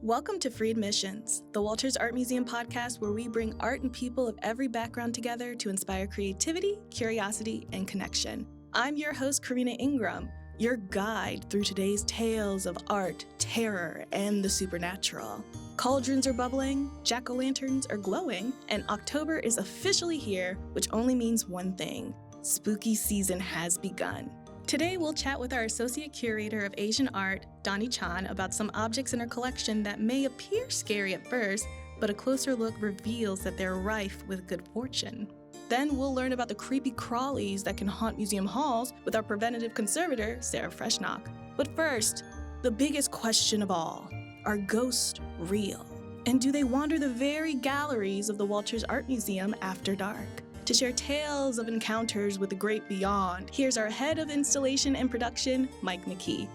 Welcome to Free Admissions, the Walters Art Museum podcast where we bring art and people of every background together to inspire creativity, curiosity, and connection. I'm your host, Karina Ingram, your guide through today's tales of art, terror, and the supernatural. Cauldrons are bubbling, jack-o'-lanterns are glowing, and October is officially here, which only means one thing: spooky season has begun. Today, we'll chat with our Associate Curator of Asian Art, Dany Chan, about some objects in her collection that may appear scary at first, but a closer look reveals that they're rife with good fortune. Then we'll learn about the creepy-crawlies that can haunt museum halls with our Preventive Conservator Sarah Freshnock. But first, the biggest question of all: are ghosts real? And do they wander the very galleries of the Walters Art Museum after dark? To share tales of encounters with the great beyond, here's our head of installation and production, McKee.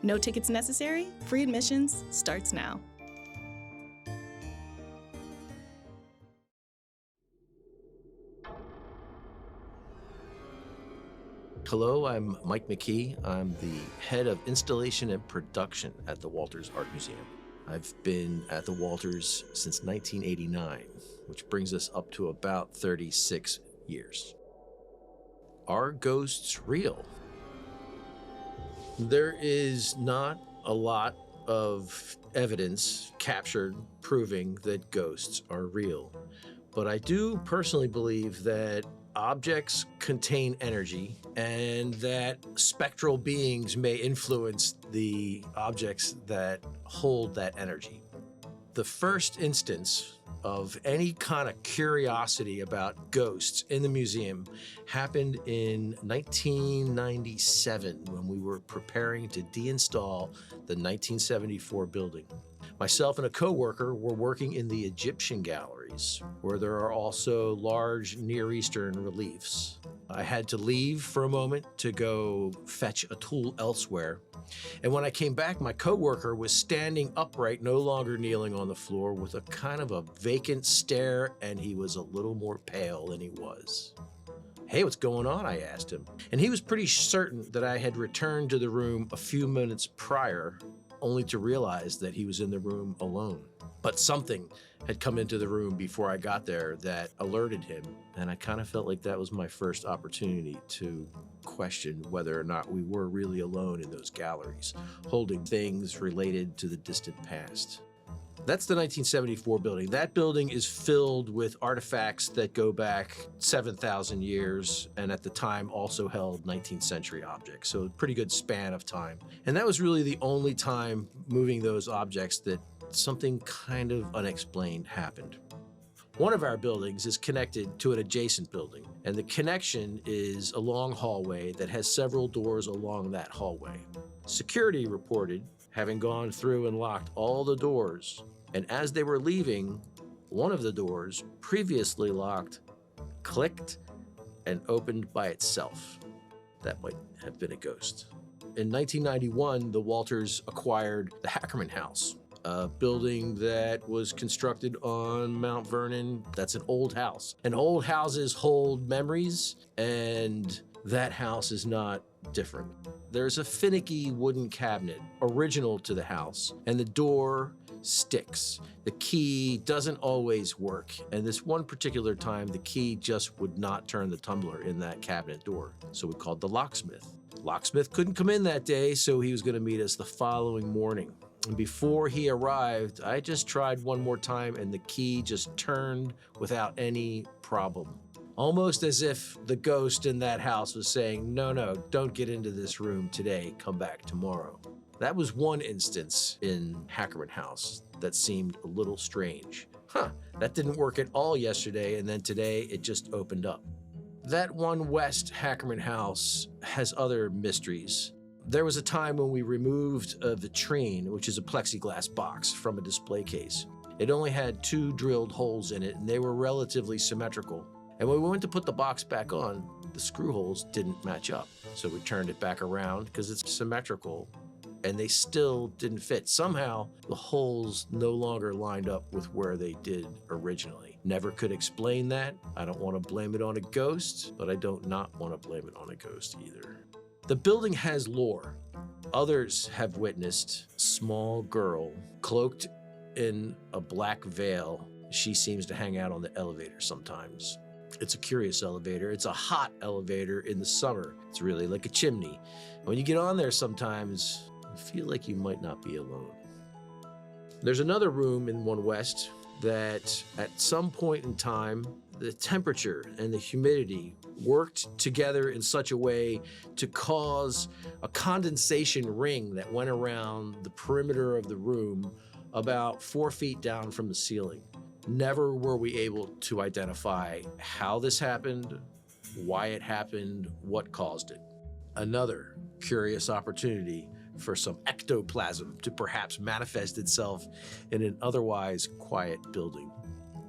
No tickets necessary. Free admissions starts now. Hello, I'm McKee. I'm the head of installation and production at the Walters Art Museum. I've been at the Walters since 1989, which brings us up to about 36 years. Are ghosts real? There is not a lot of evidence captured proving that ghosts are real, but I do personally believe that objects contain energy and that spectral beings may influence the objects that hold that energy. The first instance of any kind of curiosity about ghosts in the museum happened in 1997 when we were preparing to deinstall the 1974 building. Myself and a co-worker were working in the Egyptian galleries, where there are also large Near Eastern reliefs. I had to leave for a moment to go fetch a tool elsewhere. And when I came back, my co-worker was standing upright, no longer kneeling on the floor, with a kind of a vacant stare, and he was a little more pale than he was. "Hey, what's going on?" I asked him. And he was pretty certain that I had returned to the room a few minutes prior, only to realize that he was in the room alone. But something had come into the room before I got there that alerted him, and I kind of felt like that was my first opportunity to question whether or not we were really alone in those galleries, holding things related to the distant past. That's the 1974 building. That building is filled with artifacts that go back 7,000 years, and at the time also held 19th century objects, so a pretty good span of time. And that was really the only time moving those objects that something kind of unexplained happened. One of our buildings is connected to an adjacent building, and the connection is a long hallway that has several doors along that hallway. Security reported having gone through and locked all the doors, and as they were leaving, one of the doors, previously locked, clicked and opened by itself. That might have been a ghost. In 1991, the Walters acquired the Hackerman House, a building that was constructed on Mount Vernon. That's an old house. And old houses hold memories, and that house is not different. There's a finicky wooden cabinet original to the house, and the door sticks. The key doesn't always work, and this one particular time, the key just would not turn the tumbler in that cabinet door, so we called the locksmith. Locksmith couldn't come in that day, so he was going to meet us the following morning. And before he arrived, I just tried one more time, and the key just turned without any problem. Almost as if the ghost in that house was saying, no, don't get into this room today, come back tomorrow. That was one instance in Hackerman House that seemed a little strange. That didn't work at all yesterday, and then today it just opened up. That one West Hackerman House has other mysteries. There was a time when we removed a vitrine, which is a plexiglass box, from a display case. It only had 2 drilled holes in it, and they were relatively symmetrical. And when we went to put the box back on, the screw holes didn't match up. So we turned it back around because it's symmetrical, and they still didn't fit. Somehow, the holes no longer lined up with where they did originally. Never could explain that. I don't want to blame it on a ghost, but I don't not want to blame it on a ghost either. The building has lore. Others have witnessed a small girl cloaked in a black veil. She seems to hang out on the elevator sometimes. It's a curious elevator. It's a hot elevator in the summer. It's really like a chimney. When you get on there sometimes, you feel like you might not be alone. There's another room in One West that at some point in time, the temperature and the humidity worked together in such a way to cause a condensation ring that went around the perimeter of the room about 4 feet down from the ceiling. Never were we able to identify how this happened, why it happened, what caused it. Another curious opportunity for some ectoplasm to perhaps manifest itself in an otherwise quiet building.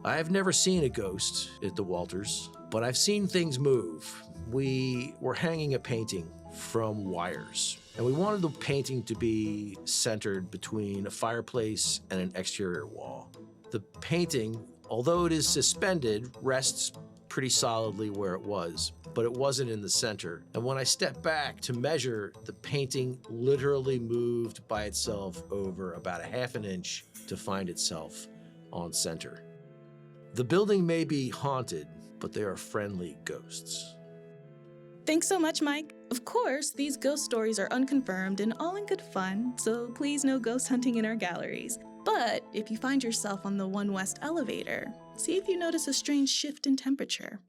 I have never seen a ghost at the Walters, but I've seen things move. We were hanging a painting from wires, and we wanted the painting to be centered between a fireplace and an exterior wall. The painting, although it is suspended, rests pretty solidly where it was, but it wasn't in the center. And when I stepped back to measure, the painting literally moved by itself over about a half an inch to find itself on center. The building may be haunted, but they are friendly ghosts. Thanks so much, Mike. Of course, these ghost stories are unconfirmed and all in good fun, so please no ghost hunting in our galleries. But if you find yourself on the One West elevator, see if you notice a strange shift in temperature.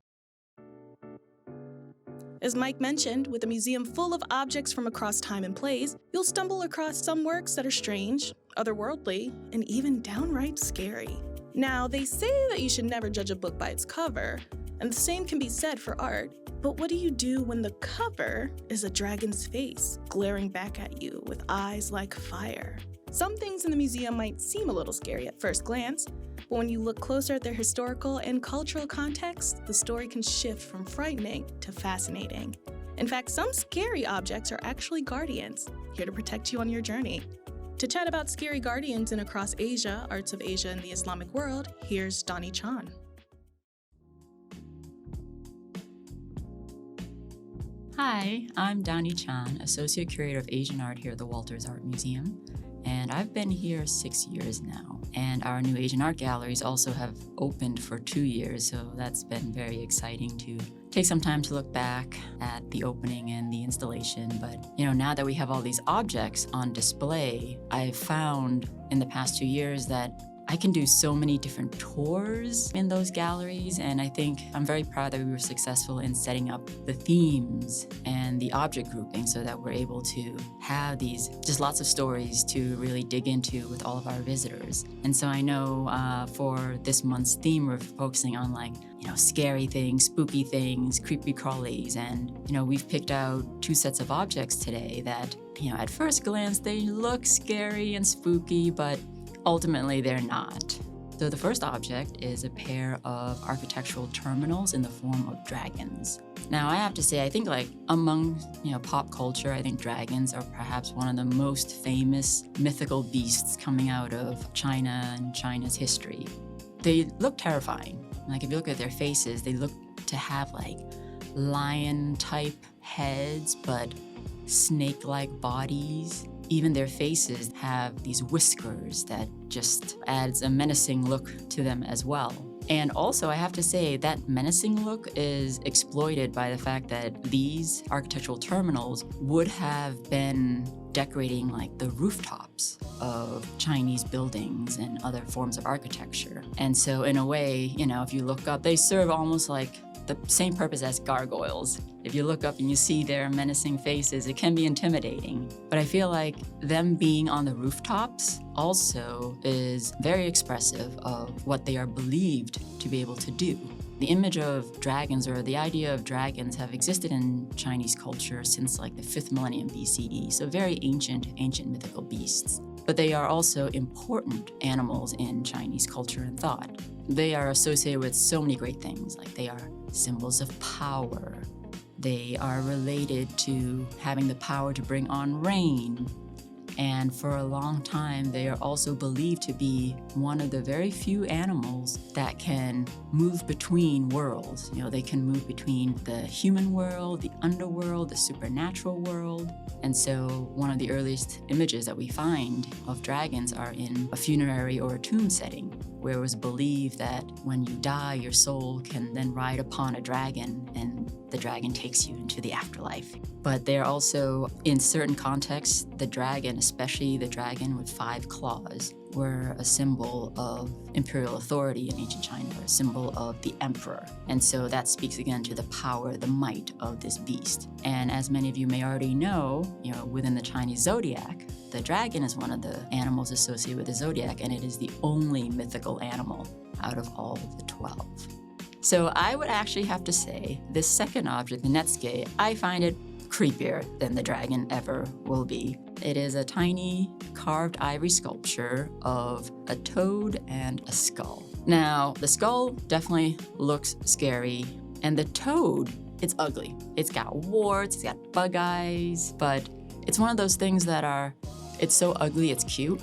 As Mike mentioned, with a museum full of objects from across time and place, you'll stumble across some works that are strange, otherworldly, and even downright scary. Now, they say that you should never judge a book by its cover, and the same can be said for art. But what do you do when the cover is a dragon's face, glaring back at you with eyes like fire? Some things in the museum might seem a little scary at first glance, but when you look closer at their historical and cultural context, the story can shift from frightening to fascinating. In fact, some scary objects are actually guardians, here to protect you on your journey. To chat about scary guardians in Across Asia, Arts of Asia and the Islamic World, here's Dany Chan. Hi, I'm Dany Chan, Associate Curator of Asian Art here at the Walters Art Museum. And I've been here 6 years now. And our new Asian art galleries also have opened for 2 years, so that's been very exciting to take some time to look back at the opening and the installation. But, now that we have all these objects on display, I've found in the past 2 years that I can do so many different tours in those galleries, and I think I'm very proud that we were successful in setting up the themes and the object grouping so that we're able to have these just lots of stories to really dig into with all of our visitors. And so I know for this month's theme, we're focusing on scary things, spooky things, creepy-crawlies, and we've picked out 2 sets of objects today that at first glance they look scary and spooky, but ultimately, they're not. So the first object is a pair of architectural terminals in the form of dragons. Now, I have to say, I think among pop culture, I think dragons are perhaps one of the most famous mythical beasts coming out of China and China's history. They look terrifying. If you look at their faces, they look to have lion-type heads, but snake-like bodies. Even their faces have these whiskers that just adds a menacing look to them as well. And also, I have to say, that menacing look is exploited by the fact that these architectural terminals would have been decorating the rooftops of Chinese buildings and other forms of architecture. And so in a way, if you look up, they serve almost like the same purpose as gargoyles. If you look up and you see their menacing faces, it can be intimidating. But I feel like them being on the rooftops also is very expressive of what they are believed to be able to do. The image of dragons, or the idea of dragons, have existed in Chinese culture since the 5th millennium BCE, so very ancient mythical beasts. But they are also important animals in Chinese culture and thought. They are associated with so many great things, they are symbols of power. They are related to having the power to bring on rain. And for a long time, they are also believed to be one of the very few animals that can move between worlds. They can move between the human world, the underworld, the supernatural world. And so one of the earliest images that we find of dragons are in a funerary or a tomb setting, where it was believed that when you die, your soul can then ride upon a dragon and the dragon takes you into the afterlife. But they're also, in certain contexts, the dragon, especially the dragon with 5 claws, were a symbol of imperial authority in ancient China, a symbol of the emperor. And so that speaks again to the power, the might of this beast. And as many of you may already know, within the Chinese zodiac, the dragon is one of the animals associated with the zodiac, and it is the only mythical animal out of all of the 12. So I would actually have to say this second object, the netsuke, I find it creepier than the dragon ever will be. It is a tiny carved ivory sculpture of a toad and a skull. Now, the skull definitely looks scary, and the toad, it's ugly. It's got warts, it's got bug eyes, but it's one of those things that it's so ugly, it's cute.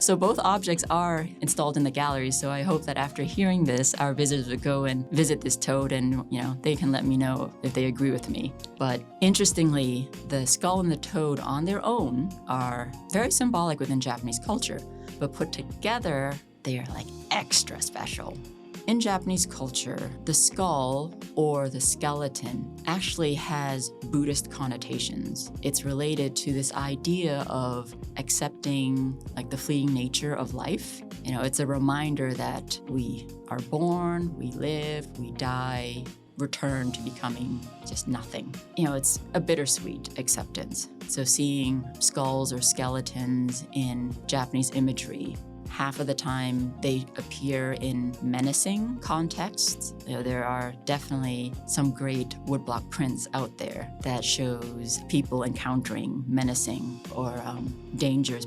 So both objects are installed in the gallery, so I hope that after hearing this, our visitors would go and visit this toad and, they can let me know if they agree with me. But interestingly, the skull and the toad on their own are very symbolic within Japanese culture, but put together, they are like extra special. In Japanese culture, the skull or the skeleton actually has Buddhist connotations. It's related to this idea of accepting the fleeting nature of life. It's a reminder that we are born, we live, we die, return to becoming just nothing. It's a bittersweet acceptance. So seeing skulls or skeletons in Japanese imagery, half of the time they appear in menacing contexts. There are definitely some great woodblock prints out there that shows people encountering menacing or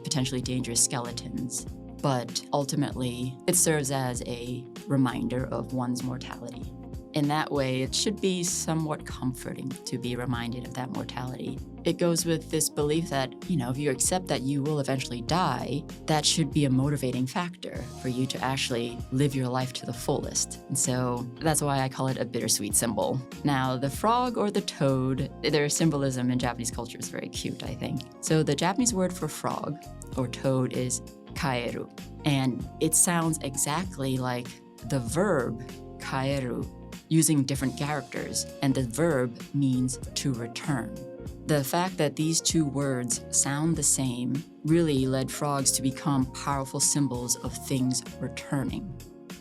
potentially dangerous skeletons. But ultimately, it serves as a reminder of one's mortality. In that way, it should be somewhat comforting to be reminded of that mortality. It goes with this belief that, if you accept that you will eventually die, that should be a motivating factor for you to actually live your life to the fullest. And so that's why I call it a bittersweet symbol. Now, the frog or the toad, their symbolism in Japanese culture is very cute, I think. So the Japanese word for frog or toad is kaeru, and it sounds exactly like the verb kaeru, using different characters, and the verb means to return. The fact that these two words sound the same really led frogs to become powerful symbols of things returning.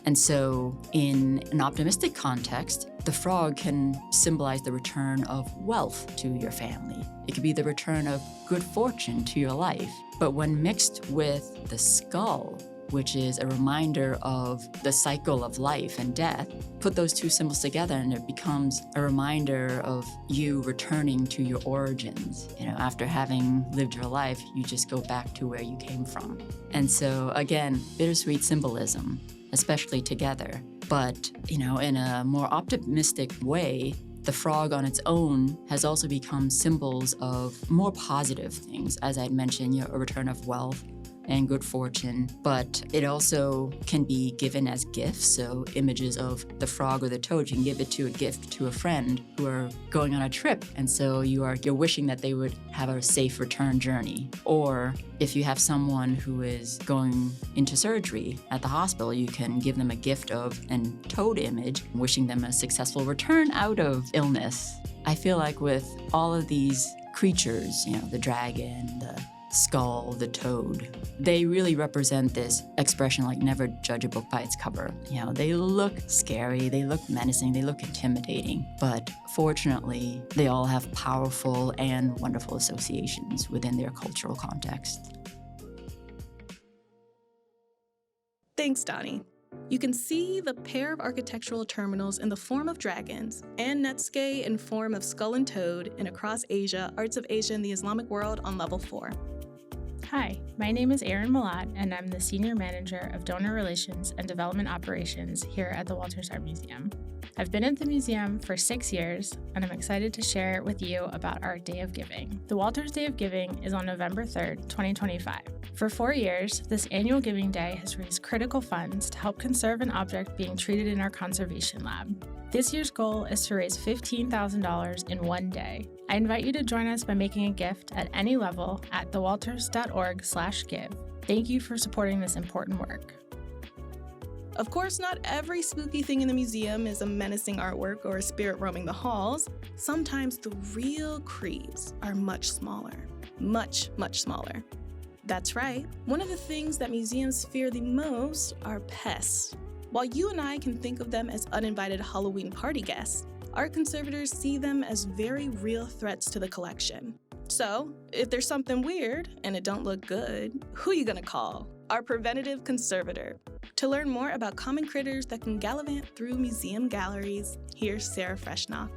And so in an optimistic context, the frog can symbolize the return of wealth to your family. It could be the return of good fortune to your life. But when mixed with the skull, which is a reminder of the cycle of life and death, put those two symbols together and it becomes a reminder of you returning to your origins. After having lived your life, you just go back to where you came from. And so again, bittersweet symbolism, especially together. But, in a more optimistic way, the frog on its own has also become symbols of more positive things. As I mentioned, a return of wealth and good fortune, but it also can be given as gifts. So images of the frog or the toad, you can give it to a gift to a friend who are going on a trip, and so you're wishing that they would have a safe return journey. Or if you have someone who is going into surgery at the hospital, you can give them a gift of a toad image, wishing them a successful return out of illness. I feel like with all of these creatures, the dragon, the skull, the toad, they really represent this expression like never judge a book by its cover. They look scary, they look menacing, they look intimidating, but fortunately, they all have powerful and wonderful associations within their cultural context. Thanks, Dany. You can see the pair of architectural terminals in the form of dragons and netsuke in form of skull and toad in Across Asia, Arts of Asia and the Islamic World on level 4. Hi, my name is Erin Malat, and I'm the Senior Manager of Donor Relations and Development Operations here at the Walters Art Museum. I've been at the museum for 6 years, and I'm excited to share with you about our Day of Giving. The Walters Day of Giving is on November 3rd, 2025. For 4 years, this annual Giving Day has raised critical funds to help conserve an object being treated in our conservation lab. This year's goal is to raise $15,000 in one day. I invite you to join us by making a gift at any level at thewalters.org/give. Thank you for supporting this important work. Of course, not every spooky thing in the museum is a menacing artwork or a spirit roaming the halls. Sometimes the real creeps are much smaller. Much smaller. That's right. One of the things that museums fear the most are pests. While you and I can think of them as uninvited Halloween party guests, art conservators see them as very real threats to the collection. So, if there's something weird and it don't look good, who you gonna call? Our Preventive Conservator. To learn more about common critters that can gallivant through museum galleries, here's Sarah Freshnock.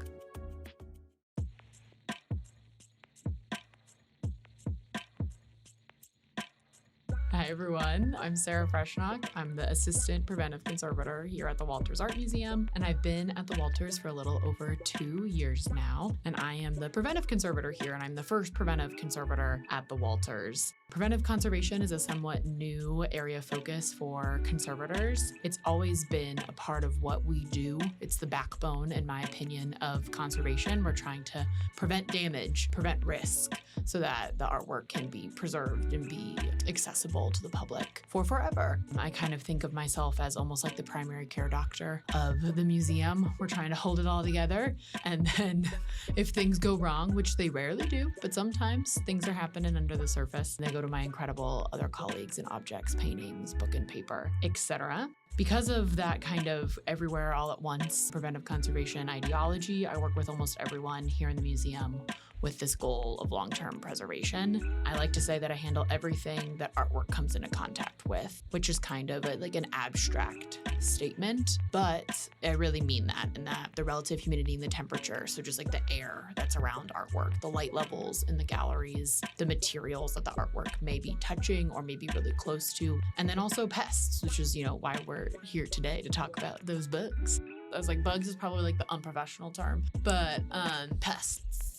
Hi everyone, I'm Sarah Freshnock. I'm the Assistant Preventive Conservator here at the Walters Art Museum, and I've been at the Walters for a little over 2 years now, and I am the Preventive Conservator here, and I'm the first Preventive Conservator at the Walters. Preventive conservation is a somewhat new area of focus for conservators. It's always been a part of what we do. It's the backbone, in my opinion, of conservation. We're trying to prevent damage, prevent risk, so that the artwork can be preserved and be accessible to the public for forever. I kind of think of myself as almost like the primary care doctor of the museum. We're trying to hold it all together, and then if things go wrong, which they rarely do, but sometimes things are happening under the surface, they go to my incredible other colleagues in objects, paintings, book and paper, etc. Because of that kind of everywhere all at once preventive conservation ideology, I work with almost everyone here in the museum with this goal of long-term preservation. I like to say that I handle everything that artwork comes into contact with, which is kind of like an abstract statement, but I really mean that, in that the relative humidity and the temperature, so just like the air that's around artwork, the light levels in the galleries, the materials that the artwork may be touching or maybe really close to, and then also pests, which is, why we're here today to talk about those bugs. I was like, bugs is probably like the unprofessional term, but pests.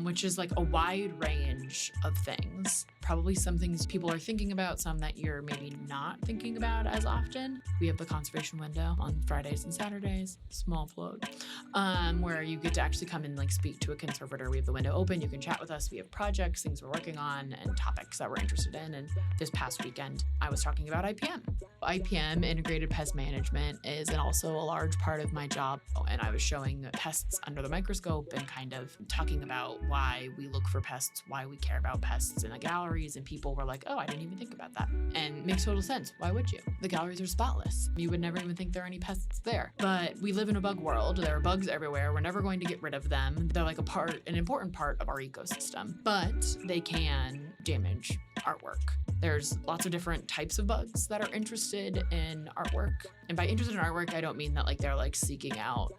Which is like a wide range of things. Probably some things people are thinking about, some that you're maybe not thinking about as often. We have the conservation window on Fridays and Saturdays, small plug, where you get to actually come and speak to a conservator. We have the window open, you can chat with us. We have projects, things we're working on, and topics that we're interested in. And this past weekend, I was talking about IPM. IPM, Integrated Pest Management, is also a large part of my job. And I was showing pests under the microscope and kind of talking about why we look for pests, why we care about pests in the galleries, and people were like, oh, I didn't even think about that. And makes total sense. Why would you? The galleries are spotless. You would never even think there are any pests there. But we live in a bug world. There are bugs everywhere. We're never going to get rid of them. They're like an important part of our ecosystem, but they can damage artwork. There's lots of different types of bugs that are interested in artwork. And by interested in artwork, I don't mean that they're seeking out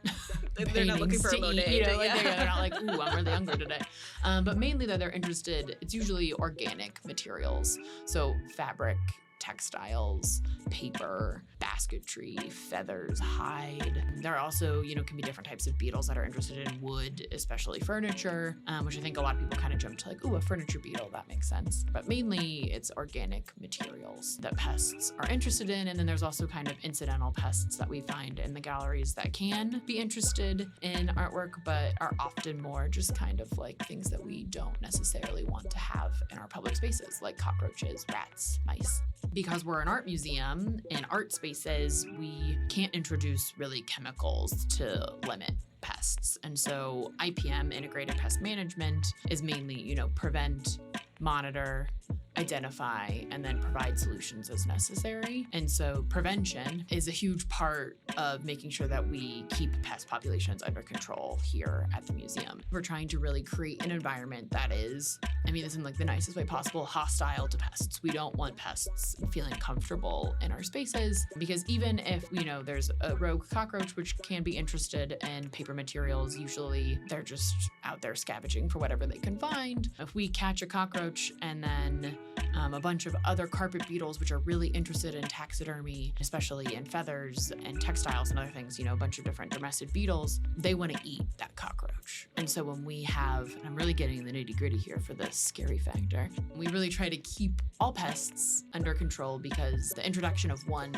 They're not looking for a Monet. They're not like, ooh, I'm really hungry today. But mainly that they're interested, it's usually organic materials. So fabric, textiles, paper, basketry, feathers, hide. There are also, can be different types of beetles that are interested in wood, especially furniture, which I think a lot of people kind of jump to ooh, a furniture beetle, that makes sense. But mainly it's organic materials that pests are interested in. And then there's also kind of incidental pests that we find in the galleries that can be interested in artwork, but are often more just kind of things that we don't necessarily want to have in our public spaces, like cockroaches, rats, mice. Because we're an art museum, in art spaces, we can't introduce really chemicals to limit pests. And so IPM, Integrated Pest Management, is mainly, prevent, monitor, identify, and then provide solutions as necessary. And so prevention is a huge part of making sure that we keep pest populations under control here at the museum. We're trying to really create an environment that is, this in the nicest way possible, hostile to pests. We don't want pests feeling comfortable in our spaces, because even if, there's a rogue cockroach, which can be interested in paper materials, usually they're just out there scavenging for whatever they can find. If we catch a cockroach and then a bunch of other carpet beetles, which are really interested in taxidermy, especially in feathers and textiles and other things, a bunch of different domestic beetles, they want to eat that cockroach. And so when we have, and I'm really getting the nitty-gritty here for this scary factor, we really try to keep all pests under control, because the introduction of one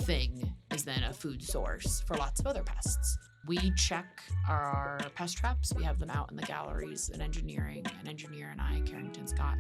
thing is then a food source for lots of other pests. We check our pest traps. We have them out in the galleries in engineering. An engineer and I, Carrington Scott,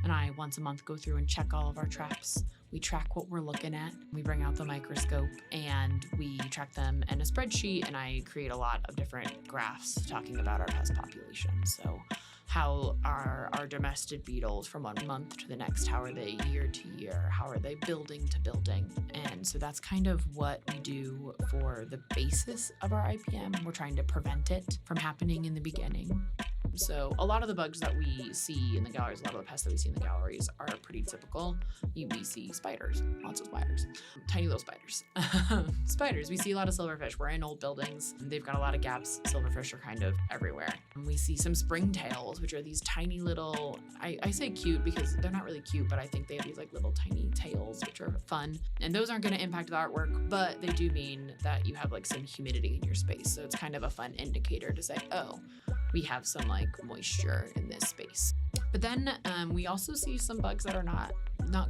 and I once a month go through and check all of our traps. We track what we're looking at. We bring out the microscope and we track them in a spreadsheet, and I create a lot of different graphs talking about our pest population. So how are our domestic beetles from 1 month to the next? How are they year to year? How are they building to building? And so that's kind of what we do for the basis of our IPM. We're trying to prevent it from happening in the beginning. So a lot of the bugs that we see in the galleries, a lot of the pests that we see in the galleries are pretty typical. We see spiders, lots of spiders, tiny little spiders. Spiders, we see a lot of silverfish. We're in old buildings. They've got a lot of gaps. Silverfish are kind of everywhere. And we see some springtails, which are these tiny little, I say cute because they're not really cute, but I think they have these like little tiny tails, which are fun. And those aren't going to impact the artwork, but they do mean that you have like some humidity in your space. So it's kind of a fun indicator to say, oh, we have some like moisture in this space. But then we also see some bugs that are not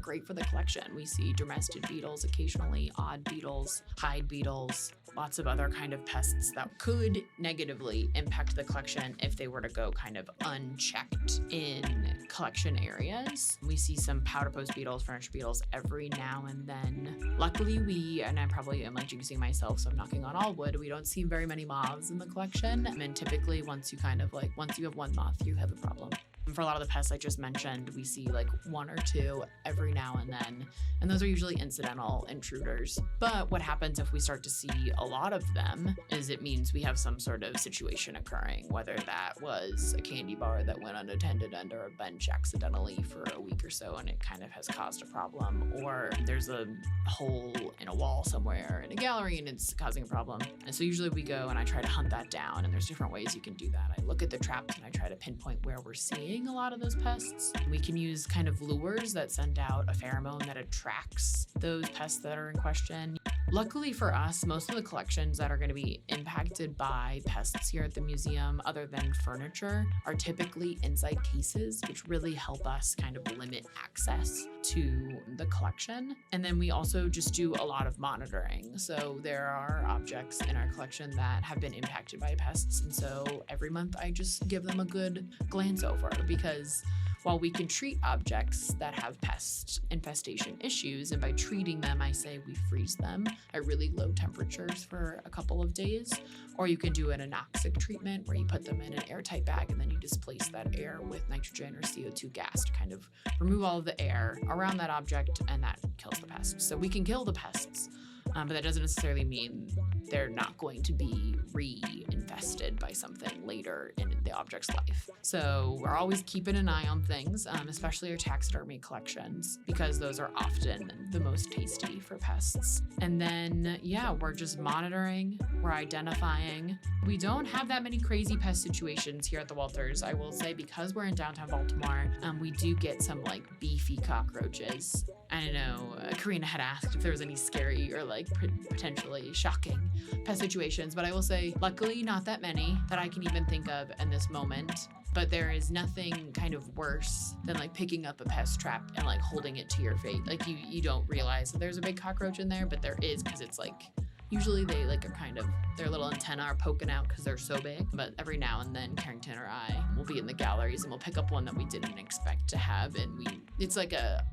great for the collection. We see domestic beetles occasionally, odd beetles, hide beetles, lots of other kind of pests that could negatively impact the collection if they were to go kind of unchecked in collection areas. We see some powder post beetles, furniture beetles every now and then. Luckily and I probably am like jinxing myself, so I'm knocking on all wood, we don't see very many moths in the collection. And typically once you have one moth, you have a problem. For a lot of the pests I just mentioned, we see like 1 or 2 every now and then, and those are usually incidental intruders. But what happens if we start to see a lot of them is it means we have some sort of situation occurring, whether that was a candy bar that went unattended under a bench accidentally for a week or so and it kind of has caused a problem, or there's a hole in a wall somewhere in a gallery and it's causing a problem. And so usually we go and I try to hunt that down, and there's different ways you can do that. I look at the traps and I try to pinpoint where we're seeing a lot of those pests. We can use kind of lures that send out a pheromone that attracts those pests that are in question. Luckily for us, most of the collections that are going to be impacted by pests here at the museum, other than furniture, are typically inside cases, which really help us kind of limit access to the collection. And then we also just do a lot of monitoring. So there are objects in our collection that have been impacted by pests. And so every month I just give them a good glance over, because while we can treat objects that have pest infestation issues, and by treating them, I say we freeze them at really low temperatures for a couple of days, or you can do an anoxic treatment where you put them in an airtight bag and then you displace that air with nitrogen or CO2 gas to kind of remove all of the air around that object, and that kills the pests. So we can kill the pests, but that doesn't necessarily mean they're not going to be reinfested by something later in the object's life. So we're always keeping an eye on things, especially our taxidermy collections, because those are often the most tasty for pests. And then, we're just monitoring, we're identifying. We don't have that many crazy pest situations here at the Walters. I will say, because we're in downtown Baltimore, we do get some like beefy cockroaches. I don't know, Karina had asked if there was any scary or like potentially shocking pest situations, but I will say, luckily not that many that I can even think of in this moment. But there is nothing kind of worse than like picking up a pest trap and like holding it to your face. Like you don't realize that there's a big cockroach in there, but there is, because it's like, usually they like are kind of, their little antennae are poking out because they're so big. But every now and then Carrington or I will be in the galleries and we'll pick up one that we didn't expect to have, and it's like a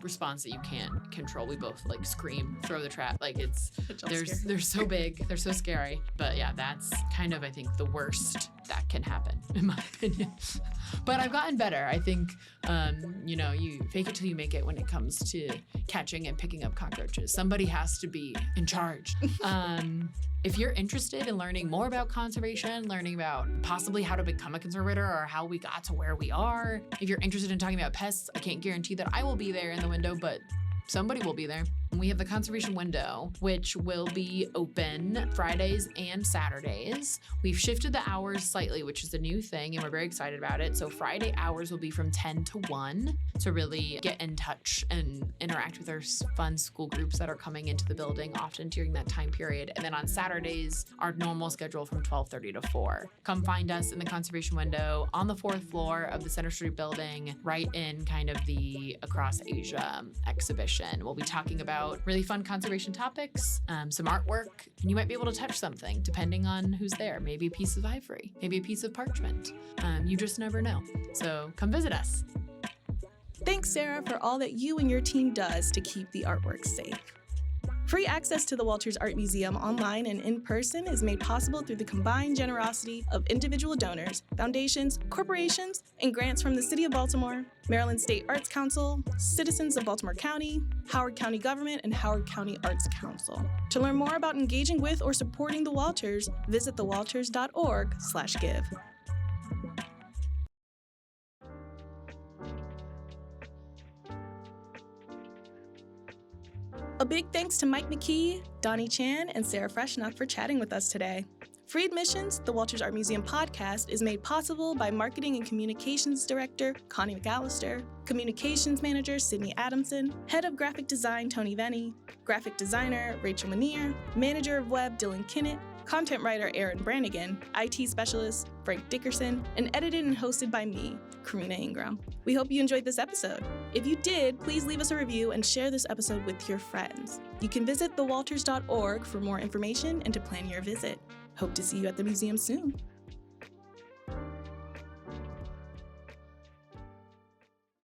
response that you can't control. We both like scream, throw the trap. Like they're so big, they're so scary. But yeah, that's kind of, I think, the worst that can happen in my opinion. But I've gotten better. I think, you fake it till you make it when it comes to catching and picking up cockroaches. Somebody has to be in charge. If you're interested in learning more about conservation, learning about possibly how to become a conservator or how we got to where we are, if you're interested in talking about pests, I can't guarantee that I will be there in the window, but somebody will be there. We have the conservation window, which will be open Fridays and Saturdays. We've shifted the hours slightly, which is a new thing, and we're very excited about it. So Friday hours will be from 10 to 1 to really get in touch and interact with our fun school groups that are coming into the building often during that time period. And then on Saturdays, our normal schedule from 12:30 to 4. Come find us in the conservation window on the 4th floor of the Center Street building, right in kind of the Across Asia exhibition. We'll be talking about really fun conservation topics, some artwork, and you might be able to touch something depending on who's there. Maybe a piece of ivory, maybe a piece of parchment. You just never know. So come visit us. Thanks, Sarah, for all that you and your team does to keep the artwork safe. Free access to the Walters Art Museum online and in person is made possible through the combined generosity of individual donors, foundations, corporations, and grants from the City of Baltimore, Maryland State Arts Council, citizens of Baltimore County, Howard County Government, and Howard County Arts Council. To learn more about engaging with or supporting the Walters, visit thewalters.org/give. A big thanks to McKee, Dany Chan, and Sarah Freshnock for chatting with us today. Free Admissions, the Walters Art Museum podcast, is made possible by Marketing and Communications Director Connie McAllister, Communications Manager Sydney Adamson, Head of Graphic Design Tony Venny, Graphic Designer Rachel Manier, Manager of Web Dylan Kinnett, Content Writer Aaron Brannigan, IT Specialist Frank Dickerson, and edited and hosted by me, Karina Ingram. We hope you enjoyed this episode. If you did, please leave us a review and share this episode with your friends. You can visit thewalters.org for more information and to plan your visit. Hope to see you at the museum soon.